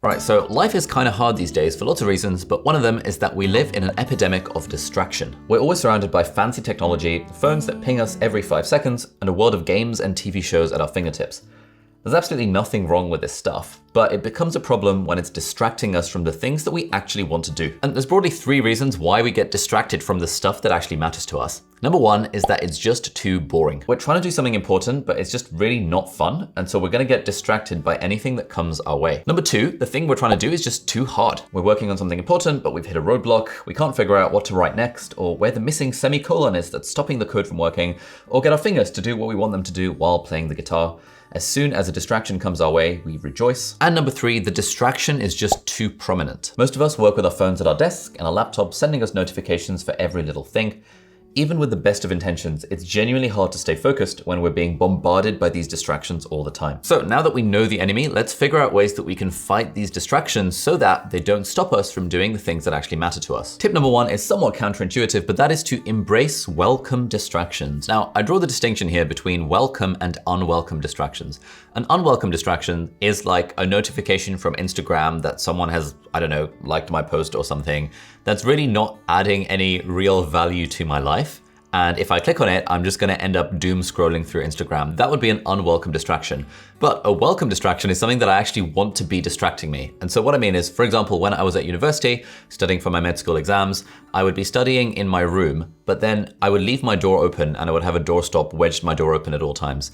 All right, so life is kind of hard these days for lots of reasons, but one of them is that we live in an epidemic of distraction. We're always surrounded by fancy technology, phones that ping us every 5 seconds, and a world of games and TV shows at our fingertips. There's absolutely nothing wrong with this stuff, but it becomes a problem when it's distracting us from the things that we actually want to do. And there's broadly 3 reasons why we get distracted from the stuff that actually matters to us. Number 1 is that it's just too boring. We're trying to do something important, but it's just really not fun, and so we're gonna get distracted by anything that comes our way. Number 2, the thing we're trying to do is just too hard. We're working on something important, but we've hit a roadblock, we can't figure out what to write next, or where the missing semicolon is that's stopping the code from working, or get our fingers to do what we want them to do while playing the guitar. As soon as a distraction comes our way, we rejoice. And number 3, the distraction is just too prominent. Most of us work with our phones at our desk and our laptops sending us notifications for every little thing. Even with the best of intentions, it's genuinely hard to stay focused when we're being bombarded by these distractions all the time. So now that we know the enemy, let's figure out ways that we can fight these distractions so that they don't stop us from doing the things that actually matter to us. Tip number 1 is somewhat counterintuitive, but that is to embrace welcome distractions. Now, I draw the distinction here between welcome and unwelcome distractions. An unwelcome distraction is like a notification from Instagram that someone has, I don't know, liked my post or something that's really not adding any real value to my life. And if I click on it, I'm just gonna end up doom scrolling through Instagram. That would be an unwelcome distraction. But a welcome distraction is something that I actually want to be distracting me. And so what I mean is, for example, when I was at university studying for my med school exams, I would be studying in my room, but then I would leave my door open and I would have a doorstop wedged my door open at all times,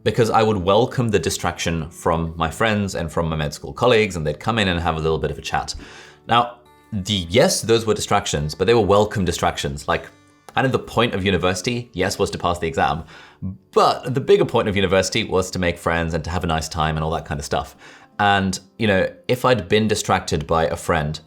because I would welcome the distraction from my friends and from my med school colleagues, and they'd come in and have a little bit of a chat. Now, yes, those were distractions, but they were welcome distractions. Like, kind of the point of university, yes, was to pass the exam, but the bigger point of university was to make friends and to have a nice time and all that kind of stuff. And, if I'd been distracted by a friend,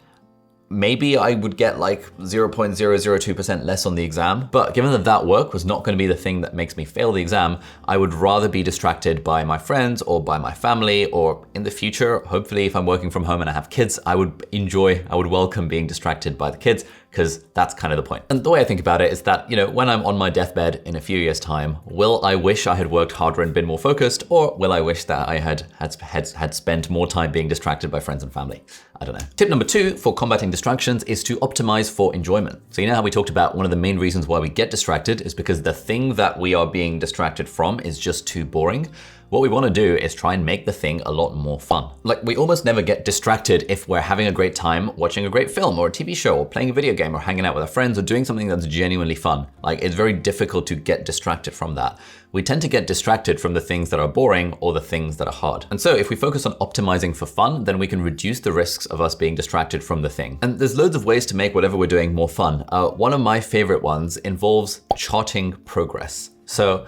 maybe I would get like 0.002% less on the exam, but given that that work was not going to be the thing that makes me fail the exam, I would rather be distracted by my friends or by my family, or in the future, hopefully if I'm working from home and I have kids, I would welcome being distracted by the kids, because that's kind of the point. And the way I think about it is that, when I'm on my deathbed in a few years' time, will I wish I had worked harder and been more focused, or will I wish that I had spent more time being distracted by friends and family? I don't know. Tip number 2 for combating distractions is to optimize for enjoyment. So how we talked about one of the main reasons why we get distracted is because the thing that we are being distracted from is just too boring. What we want to do is try and make the thing a lot more fun. Like, we almost never get distracted if we're having a great time watching a great film or a TV show or playing a video game or hanging out with our friends or doing something that's genuinely fun. Like, it's very difficult to get distracted from that. We tend to get distracted from the things that are boring or the things that are hard. And so if we focus on optimizing for fun, then we can reduce the risks of us being distracted from the thing. And there's loads of ways to make whatever we're doing more fun. One of my favorite ones involves charting progress. So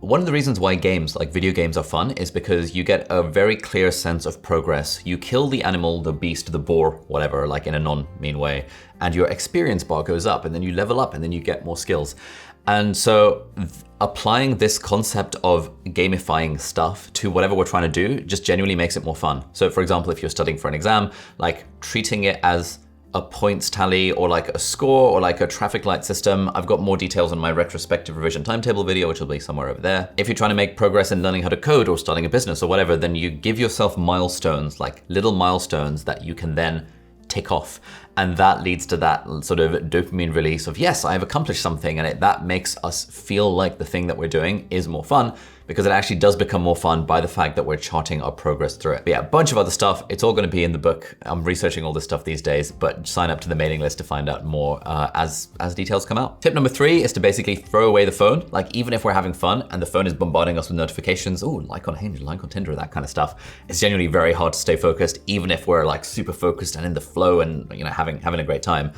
one of the reasons why games, like video games, are fun is because you get a very clear sense of progress. You kill the animal, the beast, the boar, whatever, like in a non-mean way, and your experience bar goes up, and then you level up, and then you get more skills. And so applying this concept of gamifying stuff to whatever we're trying to do just genuinely makes it more fun. So for example, if you're studying for an exam, like treating it as a points tally or like a score or like a traffic light system. I've got more details on my retrospective revision timetable video, which will be somewhere over there. If you're trying to make progress in learning how to code or starting a business or whatever, then you give yourself milestones, like little milestones that you can then tick off. And that leads to that sort of dopamine release of, yes, I've accomplished something. And that makes us feel like the thing that we're doing is more fun, because it actually does become more fun by the fact that we're charting our progress through it. But yeah, a bunch of other stuff. It's all going to be in the book. I'm researching all this stuff these days, but sign up to the mailing list to find out more as details come out. Tip number 3 is to basically throw away the phone. Like, even if we're having fun and the phone is bombarding us with notifications, like on Hinge, like on Tinder, that kind of stuff, it's genuinely very hard to stay focused, even if we're like super focused and in the flow and having a great time.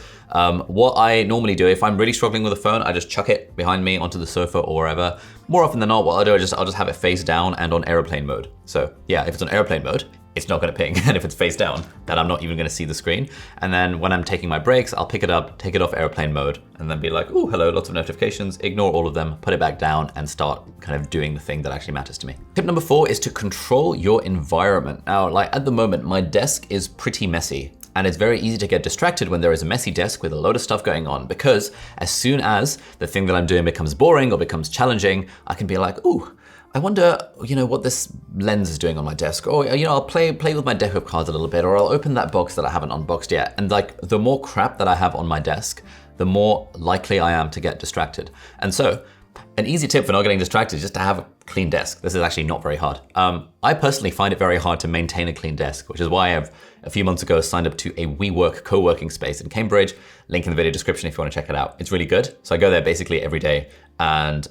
What I normally do, if I'm really struggling with the phone, I just chuck it behind me onto the sofa or wherever. More often than not, what I'll do is I'll just have it face down and on airplane mode. So yeah, if it's on airplane mode, it's not gonna ping. And if it's face down, then I'm not even gonna see the screen. And then when I'm taking my breaks, I'll pick it up, take it off airplane mode, and then be like, oh, hello, lots of notifications, ignore all of them, put it back down and start kind of doing the thing that actually matters to me. Tip number 4 is to control your environment. Now, like at the moment, my desk is pretty messy. And it's very easy to get distracted when there is a messy desk with a load of stuff going on, because as soon as the thing that I'm doing becomes boring or becomes challenging, I can be like, ooh, I wonder, what this lens is doing on my desk. Or, I'll play with my deck of cards a little bit, or I'll open that box that I haven't unboxed yet. And like, the more crap that I have on my desk, the more likely I am to get distracted. And so, an easy tip for not getting distracted is just to have a clean desk. This is actually not very hard. I personally find it very hard to maintain a clean desk, which is why I've a few months ago signed up to a WeWork co-working space in Cambridge. Link in the video description if you want to check it out. It's really good. So I go there basically every day, and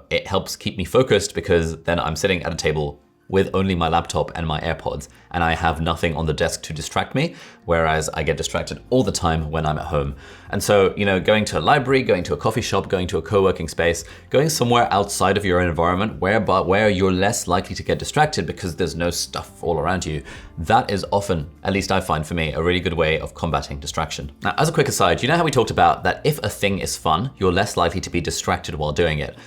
it helps keep me focused because then I'm sitting at a table with only my laptop and my AirPods, and I have nothing on the desk to distract me, whereas I get distracted all the time when I'm at home. And so, going to a library, going to a coffee shop, going to a co-working space, going somewhere outside of your own environment where you're less likely to get distracted because there's no stuff all around you, that is often, at least I find for me, a really good way of combating distraction. Now, as a quick aside, you know how we talked about that if a thing is fun, you're less likely to be distracted while doing it?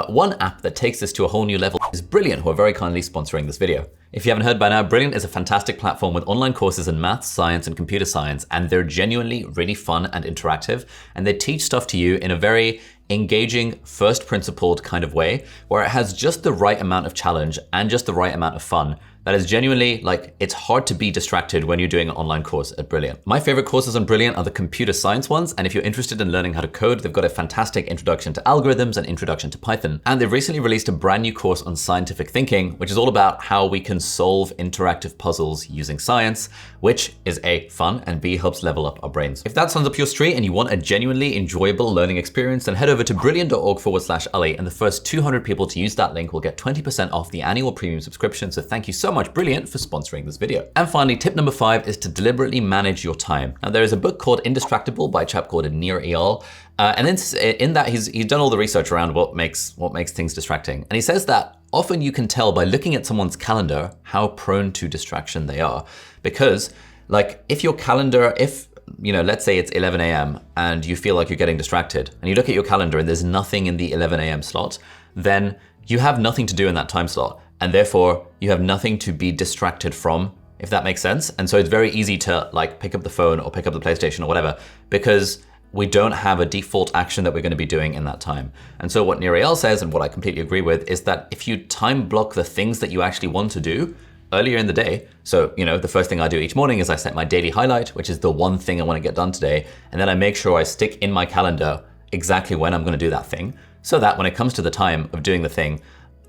One app that takes this to a whole new level is Brilliant, who are very kindly sponsoring this video. If you haven't heard by now, Brilliant is a fantastic platform with online courses in maths, science, and computer science, and they're genuinely really fun and interactive, and they teach stuff to you in a very engaging, first principled kind of way, where it has just the right amount of challenge and just the right amount of fun. That is genuinely, like, it's hard to be distracted when you're doing an online course at Brilliant. My favorite courses on Brilliant are the computer science ones, and if you're interested in learning how to code, they've got a fantastic introduction to algorithms and introduction to Python. And they've recently released a brand new course on scientific thinking, which is all about how we can solve interactive puzzles using science, which is A, fun, and B, helps level up our brains. If that sounds up your street and you want a genuinely enjoyable learning experience, then head over to brilliant.org/Ali, and the first 200 people to use that link will get 20% off the annual premium subscription. So thank you so much, Brilliant, for sponsoring this video. And finally, tip number 5 is to deliberately manage your time. Now, there is a book called Indistractable by a chap called Nir Eyal. And in that, he's done all the research around what makes things distracting. And he says that often you can tell by looking at someone's calendar how prone to distraction they are. Because, like, if your calendar, let's say it's 11 a.m. and you feel like you're getting distracted, and you look at your calendar and there's nothing in the 11 a.m. slot, then you have nothing to do in that time slot. And therefore, you have nothing to be distracted from, if that makes sense. And so it's very easy to like pick up the phone or pick up the PlayStation or whatever, because we don't have a default action that we're going to be doing in that time. And so what Nir Eyal says, and what I completely agree with, is that if you time block the things that you actually want to do earlier in the day, so the first thing I do each morning is I set my daily highlight, which is the one thing I want to get done today, and then I make sure I stick in my calendar exactly when I'm going to do that thing, so that when it comes to the time of doing the thing,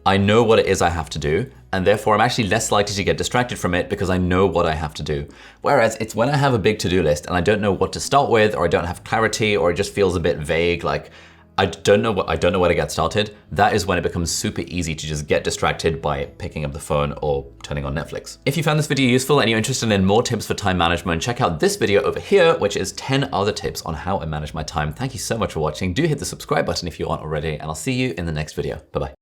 I know what it is I have to do, and therefore I'm actually less likely to get distracted from it because I know what I have to do. Whereas it's when I have a big to-do list and I don't know what to start with, or I don't have clarity, or it just feels a bit vague, like I don't know where to get started, that is when it becomes super easy to just get distracted by picking up the phone or turning on Netflix. If you found this video useful and you're interested in more tips for time management, check out this video over here, which is 10 other tips on how I manage my time. Thank you so much for watching. Do hit the subscribe button if you aren't already, and I'll see you in the next video. Bye-bye.